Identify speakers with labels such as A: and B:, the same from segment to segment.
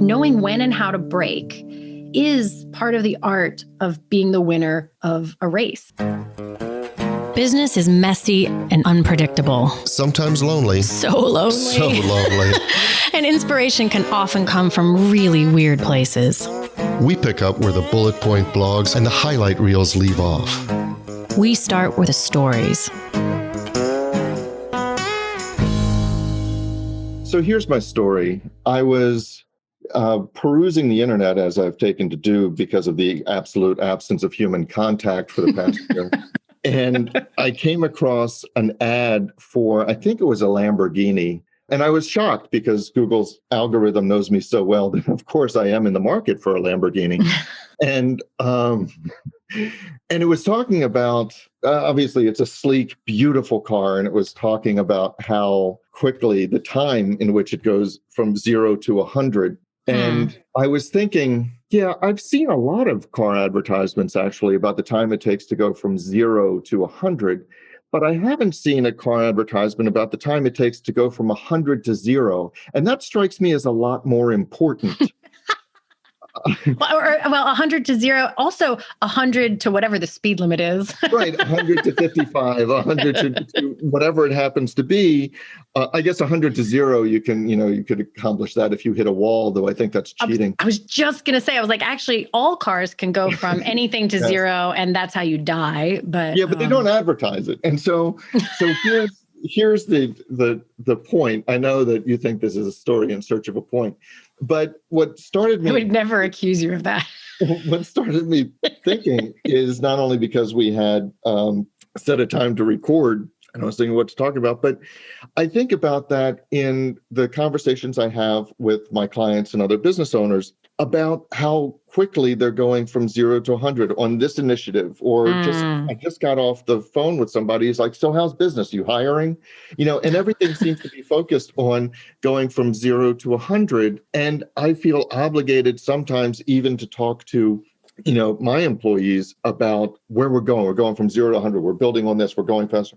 A: knowing when and how to brake is part of the art of being the winner of a race. Business is messy and unpredictable.
B: Sometimes lonely.
A: So lonely.
B: So lonely.
A: And inspiration can often come from really weird places.
B: We pick up where the bullet point blogs and the highlight reels leave off.
A: We start with the stories.
C: So here's my story. I was perusing the internet, as I've taken to do because of the absolute absence of human contact for the past year. And I came across an ad for, I think it was a Lamborghini. And I was shocked because Google's algorithm knows me so well that, of course, I am in the market for a Lamborghini. And it was talking about, obviously, it's a sleek, beautiful car. And it was talking about how quickly the time in which it goes from 0 to 100. And I was thinking, yeah, I've seen a lot of car advertisements, actually, about the time it takes to go from 0 to 100. But I haven't seen a car advertisement about the time it takes to go from 100 to 0. And that strikes me as a lot more important.
A: Well, 100 to 0, also 100 to whatever the speed limit is.
C: Right, 100 to 55, 100 to whatever it happens to be. I guess 100 to 0, you could accomplish that if you hit a wall, though I think that's cheating.
A: I was just going to say, I was like, actually, all cars can go from anything to 0, and that's how you die. But
C: yeah, but they don't advertise it. And so here's the point. I know that you think this is a story in search of a point. But what started me...
A: I would never accuse you of that.
C: What started me thinking is not only because we had set a time to record, and I was thinking what to talk about, but I think about that in the conversations I have with my clients and other business owners about how quickly they're going from 0 to 100 on this initiative, or I just got off the phone with somebody who's like, so how's business? You hiring? And everything seems to be focused on going from 0 to 100. And I feel obligated sometimes even to talk to my employees about where we're going. We're going from 0 to 100. We're building on this. We're going faster.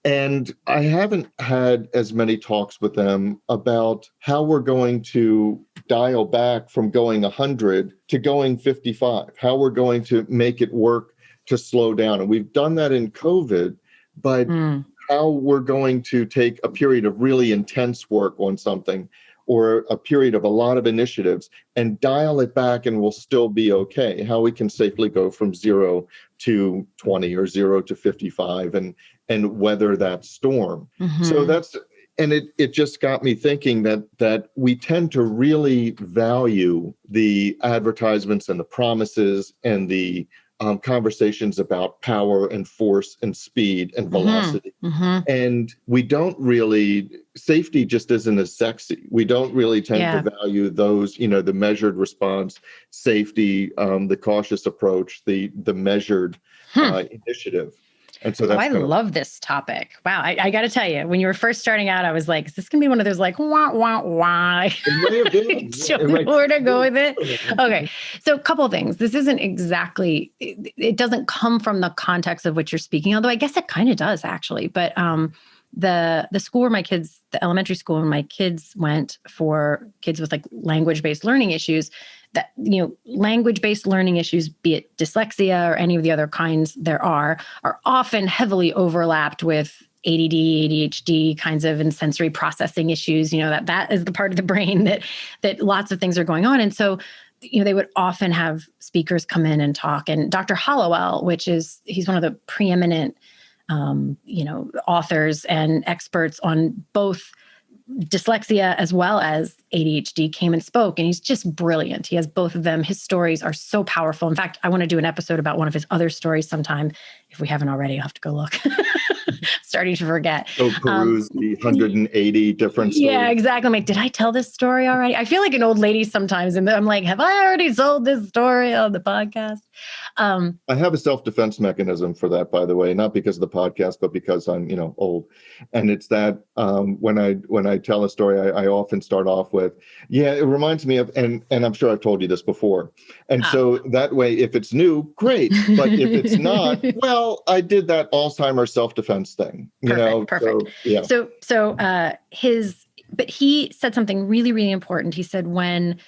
C: And I haven't had as many talks with them about how we're going to dial back from going 100 to going 55, how we're going to make it work to slow down. And we've done that in COVID, but how we're going to take a period of really intense work on something or a period of a lot of initiatives and dial it back and we'll still be okay. How we can safely go from 0 to 20 or 0 to 55 and weather that storm. So it just got me thinking that we tend to really value the advertisements and the promises and the conversations about power and force and speed and velocity. And we don't really, safety just isn't as sexy. We don't really tend to value those, the measured response, safety, the cautious approach, the measured initiative. And so that's
A: I love this topic. Wow. I got to tell you, when you were first starting out, I was like, is this going to be one of those like, wah, wah, wah? Where to go with it? Okay. So a couple of things. This isn't exactly, it doesn't come from the context of what you're speaking, although I guess it kind of does actually. But the school where the elementary school where my kids went for kids with like language-based learning issues, that, language-based learning issues, be it dyslexia or any of the other kinds there are often heavily overlapped with ADD, ADHD kinds of and sensory processing issues, that is the part of the brain that lots of things are going on. And so, they would often have speakers come in and talk. And Dr. Hollowell, he's one of the preeminent, authors and experts on both dyslexia as well as ADHD, came and spoke, and he's just brilliant. He has both of them. His stories are so powerful. In fact, I want to do an episode about one of his other stories sometime. If we haven't already, I'll have to go look. Starting to forget.
C: So peruse the 180 different stories.
A: Yeah, exactly. I'm like, did I tell this story already? I feel like an old lady sometimes, and I'm like, have I already told this story on the podcast?
C: I have a self-defense mechanism for that, by the way, not because of the podcast, but because I'm, old. And it's that when I tell a story, I often start off with, it reminds me of, and I'm sure I've told you this before. And so that way, if it's new, great. But if it's not, well, I did that Alzheimer's self-defense thing.
A: Perfect. So but he said something really, really important. He said when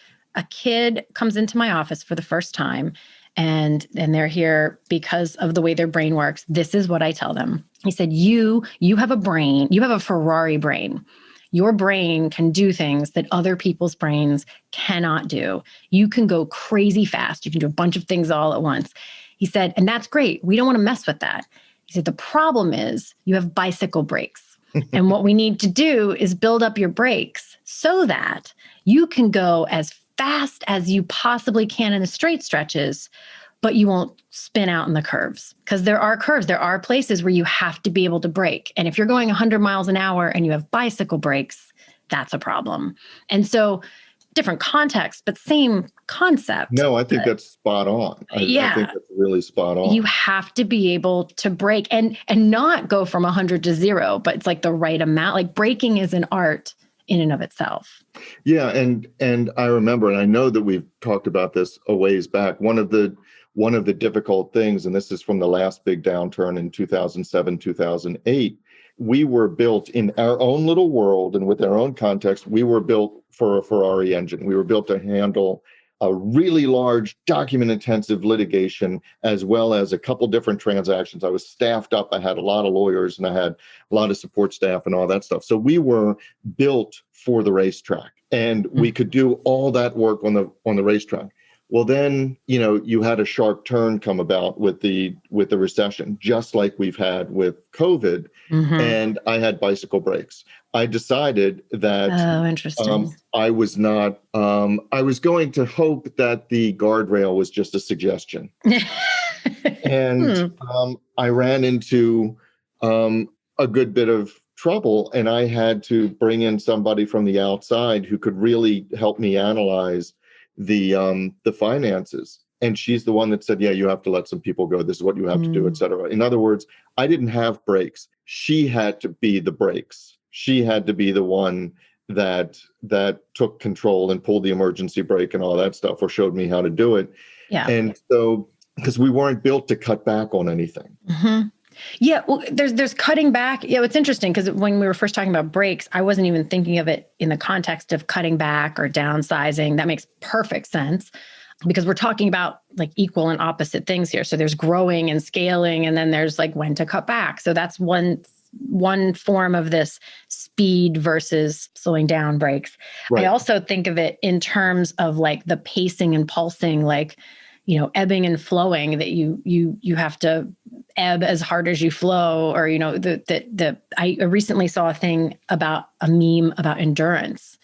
A: a kid comes into my office for the first time and they're here because of the way their brain works, this is what I tell them. He said, you have a brain, you have a Ferrari brain. Your brain can do things that other people's brains cannot do. You can go crazy fast. You can do a bunch of things all at once. He said, and that's great. We don't want to mess with that. He said, the problem is you have bicycle brakes. And what we need to do is build up your brakes so that you can go as fast as you possibly can in the straight stretches, but you won't spin out in the curves. Because there are curves. There are places where you have to be able to brake. And if you're going 100 miles an hour and you have bicycle brakes, that's a problem. And so different context, but same concept.
C: No, I think that's spot on. I think that's really spot on.
A: You have to be able to brake and not go from 100 to 0, but it's like the right amount. Like braking is an art in and of itself.
C: Yeah. And I remember, and I know that we've talked about this a ways back. One of the difficult things, and this is from the last big downturn in 2007, 2008, we were built in our own little world and with our own context, we were built for a Ferrari engine. We were built to handle a really large document-intensive litigation, as well as a couple different transactions. I was staffed up. I had a lot of lawyers and I had a lot of support staff and all that stuff. So we were built for the racetrack, and we could do all that work on the racetrack. Well, then, you had a sharp turn come about with the recession, just like we've had with COVID. And I had bicycle brakes. I decided that
A: interesting.
C: I was not. I was going to hope that the guardrail was just a suggestion, and I ran into a good bit of trouble, and I had to bring in somebody from the outside who could really help me analyze the finances. And she's the one that said, yeah, you have to let some people go. This is what you have to do, et cetera. In other words, I didn't have brakes. She had to be the brakes. She had to be the one that took control and pulled the emergency brake and all that stuff, or showed me how to do it.
A: Yeah.
C: And so, because we weren't built to cut back on anything.
A: Yeah, well, there's cutting back. Yeah, it's interesting because when we were first talking about brakes, I wasn't even thinking of it in the context of cutting back or downsizing. That makes perfect sense because we're talking about like equal and opposite things here. So there's growing and scaling, and then there's like when to cut back. So that's one form of this speed versus slowing down brakes. Right. I also think of it in terms of like the pacing and pulsing, like, ebbing and flowing, that you have to ebb as hard as you flow, or, I recently saw a meme about endurance,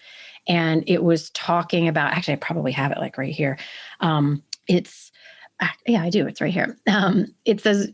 A: and it was talking about, actually, I probably have it like right here. I do. It's right here. It says,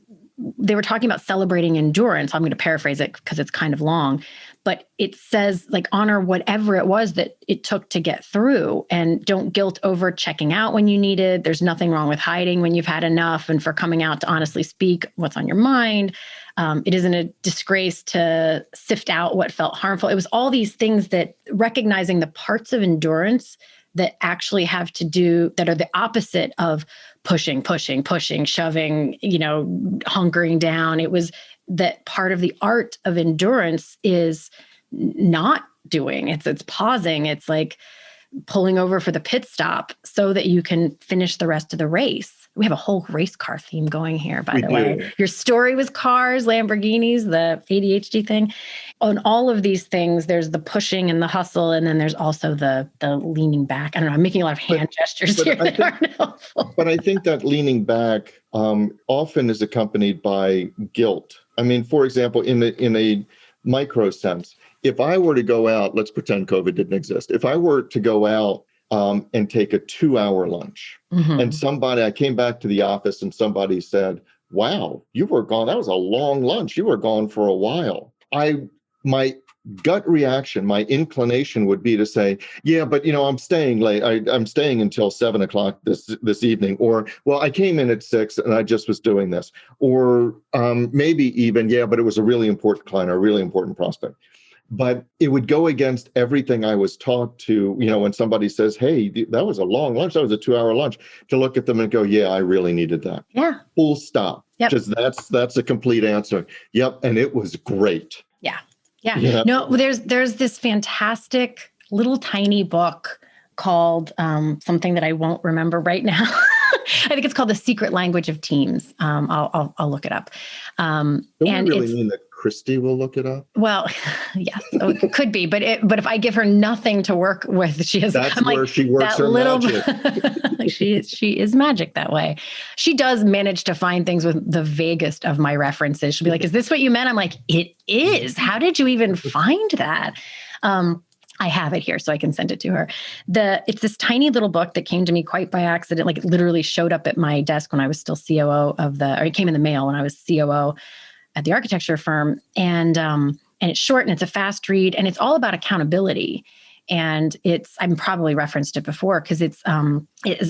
A: they were talking about celebrating endurance. I'm going to paraphrase it because it's kind of long, but it says like honor whatever it was that it took to get through, and don't guilt over checking out when you needed. There's nothing wrong with hiding when you've had enough, and for coming out to honestly speak what's on your mind. It isn't a disgrace to sift out what felt harmful. It was all these things that recognizing the parts of endurance that actually have to do, that are the opposite of pushing, shoving, hunkering down. It was that part of the art of endurance is not doing. It's pausing. It's like pulling over for the pit stop so that you can finish the rest of the race. We have a whole race car theme going here, by the way. Your story was cars, Lamborghinis, the ADHD thing. On all of these things, there's the pushing and the hustle, and then there's also the leaning back. I don't know, I'm making a lot of hand gestures here that aren't helpful.
C: But I think that leaning back often is accompanied by guilt. I mean, for example, in a micro sense, if I were to go out, let's pretend COVID didn't exist. If I were to go out and take a 2-hour lunch, and I came back to the office and somebody said, wow, you were gone. That was a long lunch. You were gone for a while. My gut reaction, my inclination would be to say, yeah, but I'm staying late. I'm staying until 7:00 this evening. Or, well, I came in at 6 and I just was doing this. Or maybe even, yeah, but it was a really important client or a really important prospect. But it would go against everything I was taught to, when somebody says, hey, that was a long lunch, that was a 2-hour lunch, to look at them and go, yeah, I really needed that.
A: Yeah.
C: Full stop.
A: Yep.
C: Just that's a complete answer. Yep. And it was great.
A: Yeah. No, there's this fantastic little tiny book called something that I won't remember right now. I think it's called The Secret Language of Teams. I'll look it up.
C: Don't we really mean that Christy will look it up?
A: Well, yes, it could be, but if I give her nothing to work with, she has.
C: That's where she works her magic.
A: She is magic that way. She does manage to find things with the vaguest of my references. She'll be like, "Is this what you meant?" I'm like, "It is. How did you even find that?" I have it here, so I can send it to her. It's this tiny little book that came to me quite by accident. Like, it literally showed up at my desk when I was still COO or it came in the mail when I was COO at the architecture firm. And it's short and it's a fast read, and it's all about accountability. And I'm probably referenced it before because it's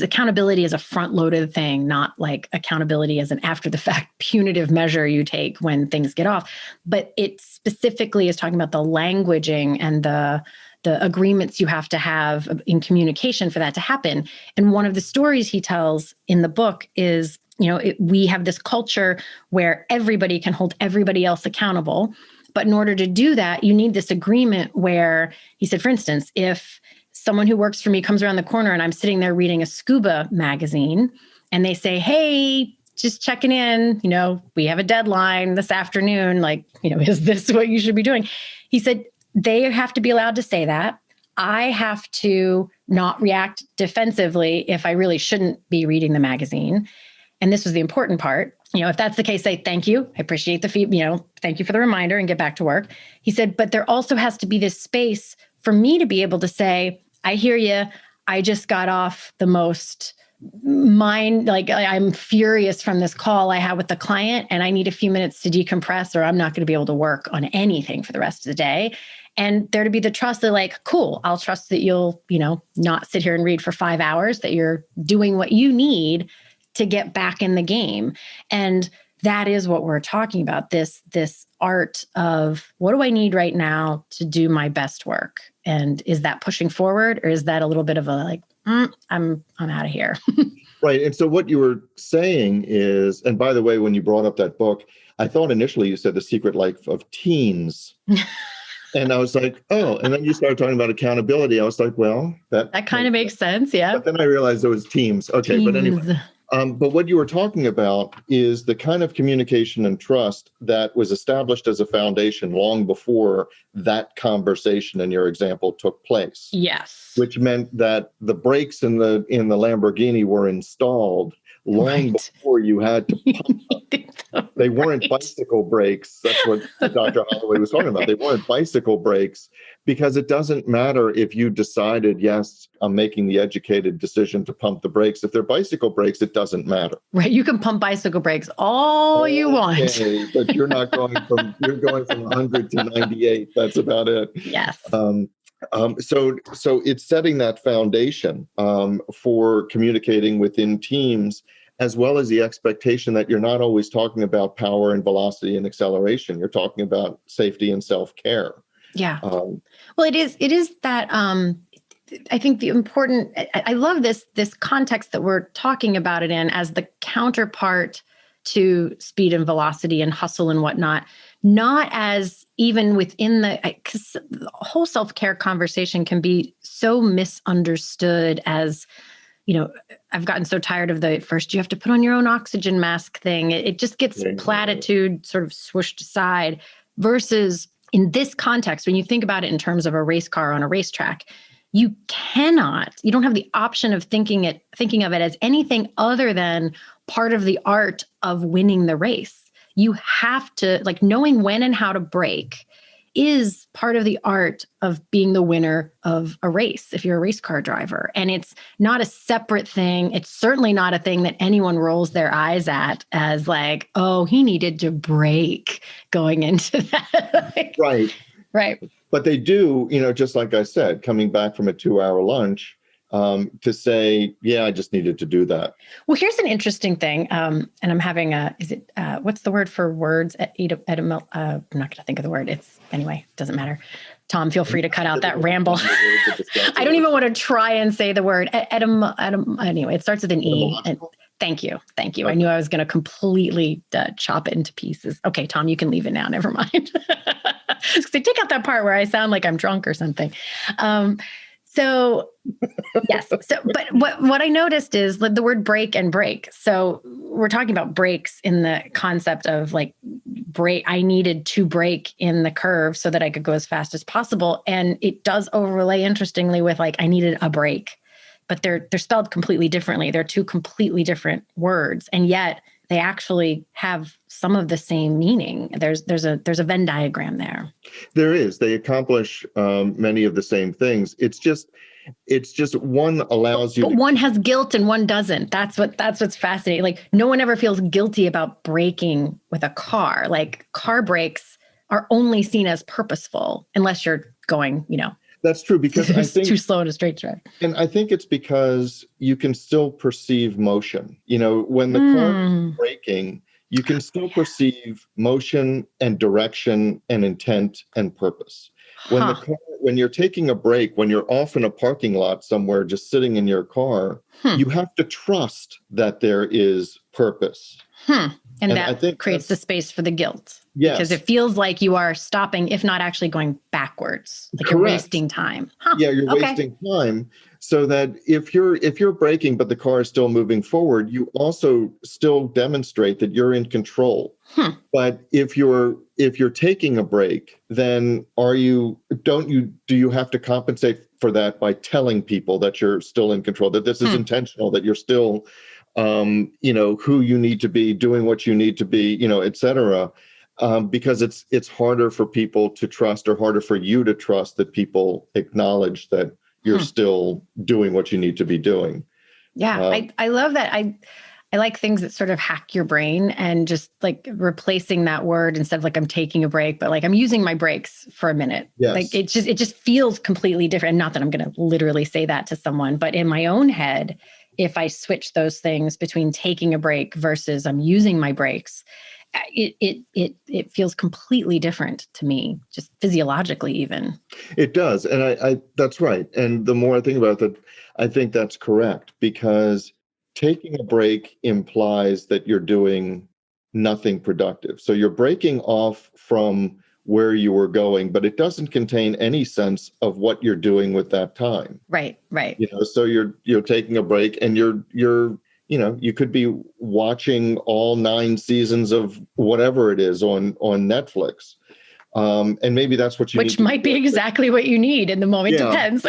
A: accountability as a front-loaded thing, not like accountability as an after-the-fact punitive measure you take when things get off. But it specifically is talking about the languaging and the agreements you have to have in communication for that to happen. And one of the stories he tells in the book is, we have this culture where everybody can hold everybody else accountable. But in order to do that, you need this agreement where he said, for instance, if someone who works for me comes around the corner and I'm sitting there reading a scuba magazine and they say, "Hey, just checking in, we have a deadline this afternoon. Like, is this what you should be doing?" He said, they have to be allowed to say that. I have to not react defensively if I really shouldn't be reading the magazine. And this was the important part. If that's the case, say, "Thank you. I appreciate the feedback, thank you for the reminder," and get back to work. He said, but there also has to be this space for me to be able to say, "I hear you. I just got off the most I'm furious from this call I had with the client and I need a few minutes to decompress, or I'm not going to be able to work on anything for the rest of the day." And there to be the trust that, like, cool, I'll trust that you'll, not sit here and read for 5 hours, that you're doing what you need to get back in the game. And that is what we're talking about, this art of, what do I need right now to do my best work? And is that pushing forward, or is that a little bit of a like, I'm out of here?
C: Right. And so what you were saying is, and by the way, when you brought up that book, I thought initially you said The Secret Life of Teens. And I was like, oh, and then you started talking about accountability. I was like, well, that
A: kind of makes sense. Yeah.
C: But then I realized it was teams. Okay. Teams. But anyway, but what you were talking about is the kind of communication and trust that was established as a foundation long before that conversation in your example took place.
A: Yes.
C: Which meant that the brakes in the Lamborghini were installed long before you had to pump them. They weren't bicycle brakes. That's what Dr. Holloway was talking about. They weren't bicycle brakes, because it doesn't matter if you decided, yes, I'm making the educated decision to pump the brakes. If they're bicycle brakes, it doesn't matter.
A: Right. You can pump bicycle brakes all you want.
C: But you're going from 100 to 98. That's about it.
A: Yes.
C: So it's setting that foundation for communicating within teams, as well as the expectation that you're not always talking about power and velocity and acceleration. You're talking about safety and self-care.
A: Yeah. Well, it is that, I think the important, I love this context that we're talking about it in as the counterpart to speed and velocity and hustle and whatnot, not as even within because the whole self-care conversation can be so misunderstood as, I've gotten so tired of the first you have to put on your own oxygen mask thing. It just gets platitude sort of swooshed aside, versus in this context, when you think about it in terms of a race car on a racetrack, you don't have the option of thinking of it as anything other than part of the art of winning the race. You have to, knowing when and how to brake is part of the art of being the winner of a race if you're a race car driver. And it's not a separate thing. It's certainly not a thing that anyone rolls their eyes at as like, oh, he needed to brake going into that.
C: Right. But they do, just like I said, coming back from a 2-hour lunch, to say, yeah, I just needed to do that.
A: Well, here's an interesting thing. And I'm having what's the word for words? I'm not going to think of the word. Anyway, doesn't matter. Tom, feel free to cut out that ramble. I don't even want to try and say the word. Anyway, it starts with an E. And thank you. Okay. I knew I was going to completely chop it into pieces. Okay, Tom, you can leave it now. Never mind. So take out that part where I sound like I'm drunk or something. So yes. So, but what I noticed is like the word break and break. So we're talking about breaks in the concept of like break. I needed to break in the curve so that I could go as fast as possible. And it does overlay interestingly with like, I needed a break, but they're spelled completely differently. They're two completely different words. And yet they actually have some of the same meaning. There's a Venn diagram there.
C: There is. They accomplish many of the same things. It's just one allows you.
A: But one has guilt and one doesn't. That's what's fascinating. Like no one ever feels guilty about braking with a car. Like car brakes are only seen as purposeful unless you're going,
C: That's true, because I think
A: too slow in a straight drive.
C: And I think it's because you can still perceive motion. When the car is braking, you can still perceive motion and direction and intent and purpose. When you're taking a break, when you're off in a parking lot somewhere, just sitting in your car, you have to trust that there is purpose.
A: And that I think creates the space for the guilt.
C: Yes.
A: Because it feels like you are stopping, if not actually going backwards. Like
C: Correct.
A: You're wasting time.
C: Yeah, you're wasting time. So that if you're braking, but the car is still moving forward, you also still demonstrate that you're in control. But if you're taking a break, then do you have to compensate for that by telling people that you're still in control, that this is intentional, that you're still who you need to be, doing what you need to be, et cetera. Because it's harder for people to trust, or harder for you to trust that people acknowledge that you're still doing what you need to be doing.
A: Yeah, I love that. I like things that sort of hack your brain, and just like replacing that word instead of like I'm taking a break, but like I'm using my brakes for a minute.
C: Yes.
A: Like it just feels completely different. Not that I'm going to literally say that to someone, but in my own head, if I switch those things between taking a break versus I'm using my brakes, it feels completely different to me, just physiologically even.
C: It does. And I that's right. And the more I think about that, I think that's correct, because taking a break implies that you're doing nothing productive. So you're breaking off from where you were going, but it doesn't contain any sense of what you're doing with that time.
A: Right.
C: So you're taking a break, and you're you could be watching all 9 seasons of whatever it is on Netflix. And maybe that's what you need.
A: Which might be exactly what you need in the moment. Yeah. Depends.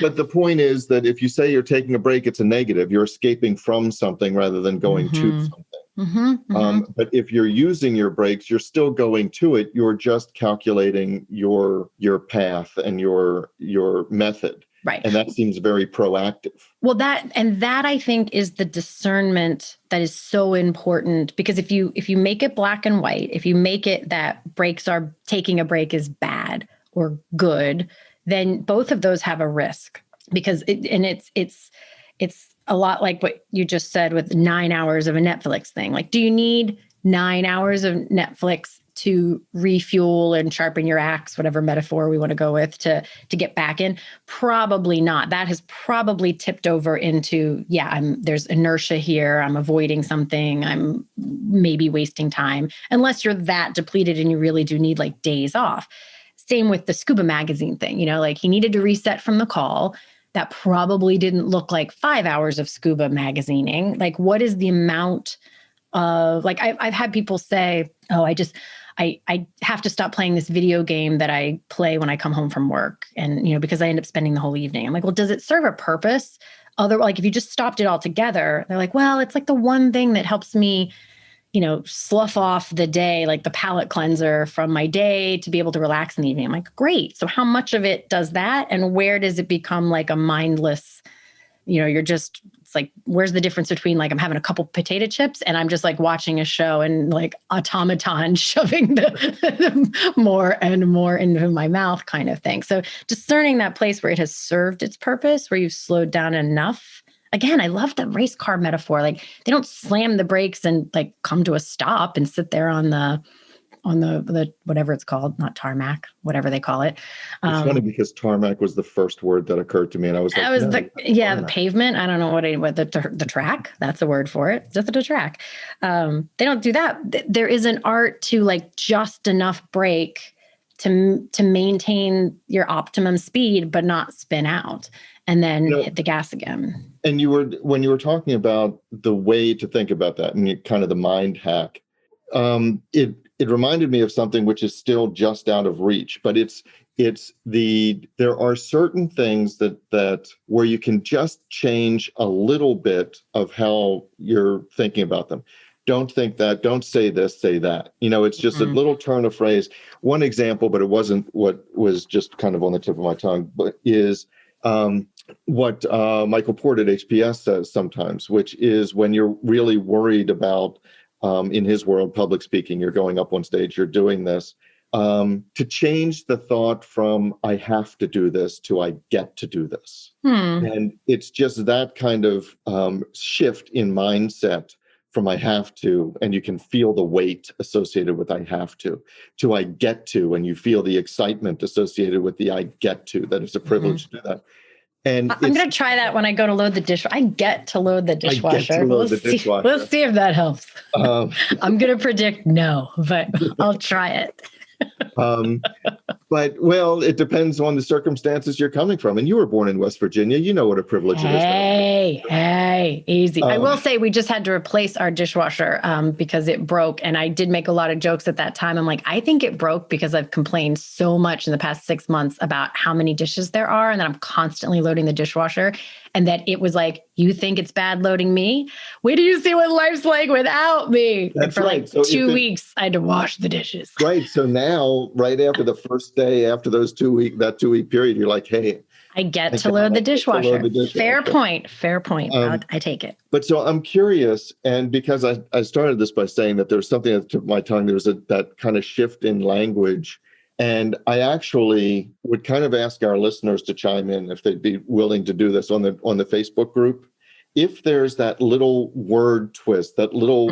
C: But the point is that if you say you're taking a break, it's a negative. You're escaping from something rather than going to something. But if you're using your breaks, you're still going to it. You're just calculating your path and your method.
A: Right.
C: And that seems very proactive.
A: Well, that I think is the discernment that is so important, because if you make it black and white, if you make it that taking a break is bad or good, then both of those have a risk, because it's a lot like what you just said with 9 hours of a Netflix thing. Like, do you need 9 hours of Netflix to refuel and sharpen your axe, whatever metaphor we want to go with, to get back in? Probably not. That has probably tipped over into, there's inertia here. I'm avoiding something. I'm maybe wasting time, unless you're that depleted and you really do need like days off. Same with the scuba magazine thing, like he needed to reset from the call. That probably didn't look like 5 hours of scuba magazining. Like, what is the amount of, like, I've had people say, oh, I have to stop playing this video game that I play when I come home from work. And, because I end up spending the whole evening. I'm like, well, does it serve a purpose? Like if you just stopped it all together, they're like, well, it's like the one thing that helps me, slough off the day, like the palate cleanser from my day, to be able to relax in the evening. I'm like, great. So how much of it does that? And where does it become like a mindless, it's like, where's the difference between like I'm having a couple potato chips and I'm just like watching a show and like automaton shoving the more and more into my mouth kind of thing. So discerning that place where it has served its purpose, where you've slowed down enough. Again, I love the race car metaphor. Like they don't slam the brakes and like come to a stop and sit there on the whatever it's called, not tarmac, whatever they call it.
C: It's funny because tarmac was the first word that occurred to me, and I was like,
A: the pavement. I don't know what the track. That's the word for it. Just the track. They don't do that. There is an art to like just enough brake to maintain your optimum speed, but not spin out and then hit the gas again.
C: And when you were talking about the way to think about that and kind of the mind hack, it reminded me of something which is still just out of reach, but there are certain things that where you can just change a little bit of how you're thinking about them. Don't think that, don't say this, say that. It's just a little turn of phrase. One example, but it wasn't what was just kind of on the tip of my tongue, but is what Michael Port at HPS says sometimes, which is when you're really worried about, in his world, public speaking, you're going up on stage, you're doing this, to change the thought from I have to do this to I get to do this. And it's just that kind of shift in mindset from I have to, and you can feel the weight associated with I have to I get to, and you feel the excitement associated with the I get to, that it's a privilege to do that. And
A: I'm going to try that when I go to load the dishwasher. I get to load the dishwasher. We'll see if that helps. I'm going to predict no, but I'll try it.
C: But, well, it depends on the circumstances you're coming from. And you were born in West Virginia. You know what a privilege it is.
A: Hey, easy. I will say we just had to replace our dishwasher because it broke. And I did make a lot of jokes at that time. I'm like, I think it broke because I've complained so much in the past 6 months about how many dishes there are and that I'm constantly loading the dishwasher. And that it was like, you think it's bad loading me? Wait till you see what life's like without me.
C: That's
A: and for
C: right.
A: like so 2 weeks, I had to wash the dishes.
C: Right. So now, right after the first day, after that 2 week period, you're like, hey,
A: I get to load the dishwasher. Fair point. I take it.
C: But so I'm curious, and because I started this by saying that there's something at the tip of my tongue, there was that kind of shift in language. And I actually would kind of ask our listeners to chime in if they'd be willing to do this on the Facebook group. If there's that little word twist, that little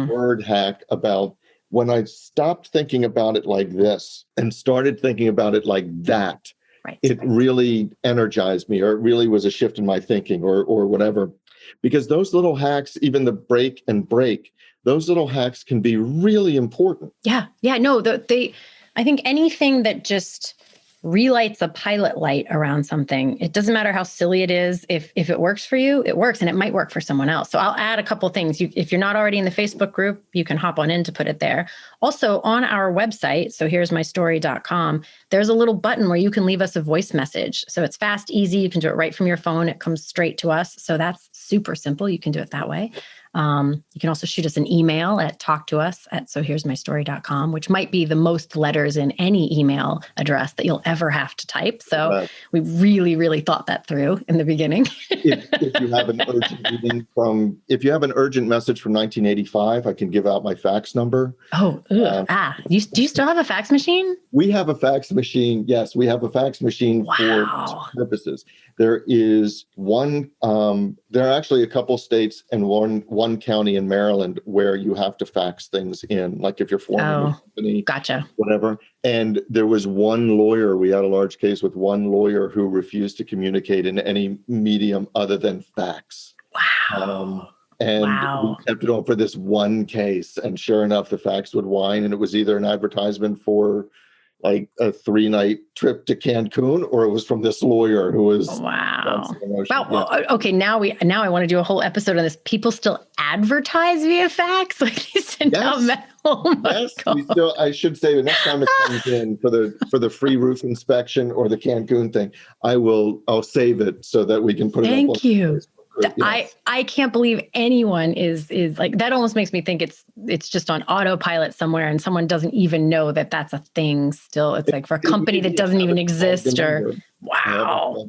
C: word hack about when I stopped thinking about it like this and started thinking about it like that, it really energized me, or it really was a shift in my thinking or whatever. Because those little hacks, even the break, those little hacks can be really important.
A: Yeah. No, I think anything that just relights a pilot light around something, it doesn't matter how silly it is. If it works for you, it works, and it might work for someone else. So I'll add a couple of things. If you're not already in the Facebook group, you can hop on in to put it there. Also on our website, so here's mystory.com, there's a little button where you can leave us a voice message. So it's fast, easy. You can do it right from your phone. It comes straight to us. So that's super simple. You can do it that way. You can also shoot us an email at talktous@sohere'smystory.com, which might be the most letters in any email address that you'll ever have to type. So we really, really thought that through in the beginning.
C: if you have an urgent message from 1985, I can give out my fax number.
A: Do you still have a fax machine?
C: We have a fax machine. Yes, we have a fax machine for purposes. There is one, there are actually a couple states and one county in Maryland where you have to fax things in, like if you're forming a company, whatever. And there was one lawyer, we had a large case with one lawyer who refused to communicate in any medium other than fax. We kept it on for this one case. And sure enough, the fax would whine, and it was either an advertisement for like a 3-night trip to Cancun, or it was from this lawyer who was
A: okay. Now I want to do a whole episode on this. People still advertise via fax, like they send out mail. I should say the next time it comes in for the free roof inspection or the Cancun thing, I'll save it so that we can put it up. Thank you. Yes. I can't believe anyone is like, that almost makes me think it's just on autopilot somewhere and someone doesn't even know that that's a thing still. It's like for a company that doesn't even exist or wow.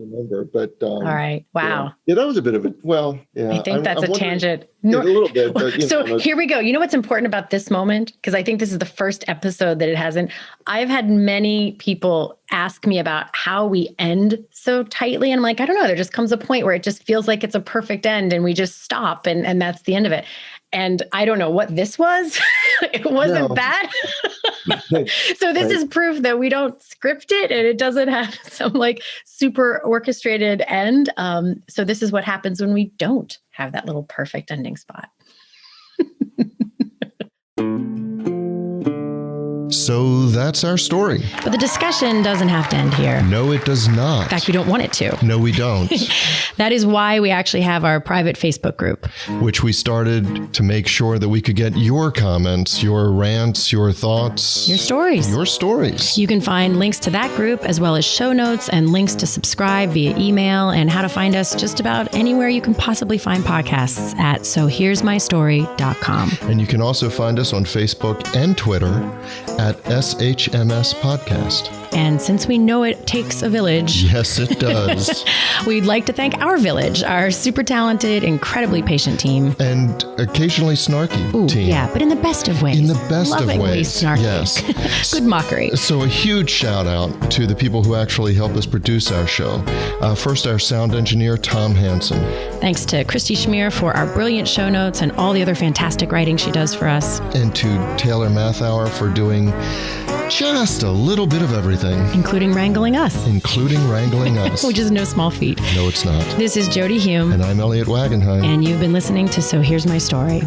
C: But
A: all right. Wow.
C: Yeah, that was a bit of it. Well, yeah.
A: I think that's a tangent.
C: A little bit. But,
A: here we go. You know what's important about this moment? Because I think this is the first episode that it hasn't. I've had many people ask me about how we end so tightly. And I'm like, I don't know. There just comes a point where it just feels like it's a perfect end and we just stop and that's the end of it. And I don't know what this was. It wasn't bad. So this is proof that we don't script it and it doesn't have some like super orchestrated end. So this is what happens when we don't have that little perfect ending spot.
B: So that's our story.
A: But the discussion doesn't have to end here.
B: No, it does not.
A: In fact, we don't want it to.
B: No, we don't.
A: That is why we actually have our private Facebook group,
B: which we started to make sure that we could get your comments, your rants, your thoughts,
A: your stories.
B: Your stories.
A: You can find links to that group as well as show notes and links to subscribe via email and how to find us just about anywhere you can possibly find podcasts at sohere'smystory.com.
B: And you can also find us on Facebook and Twitter at SHMS Podcast.
A: And since we know it takes a village.
B: Yes, it does.
A: We'd like to thank our village, our super talented, incredibly patient team.
B: And occasionally snarky team.
A: Yeah, but in the best of ways.
B: In the best
A: Lovingly
B: of ways.
A: Snarky.
B: Yes.
A: Good mockery.
B: So a huge shout out to the people who actually help us produce our show. First, our sound engineer, Tom Hansen.
A: Thanks to Christy Schmier for our brilliant show notes and all the other fantastic writing she does for us.
B: And to Taylor Mathauer for doing just a little bit of everything.
A: Including wrangling us. Which is no small feat.
B: No, it's not.
A: This is Jody Hume.
B: And I'm Elliot Wagenheim.
A: And you've been listening to So Here's My Story.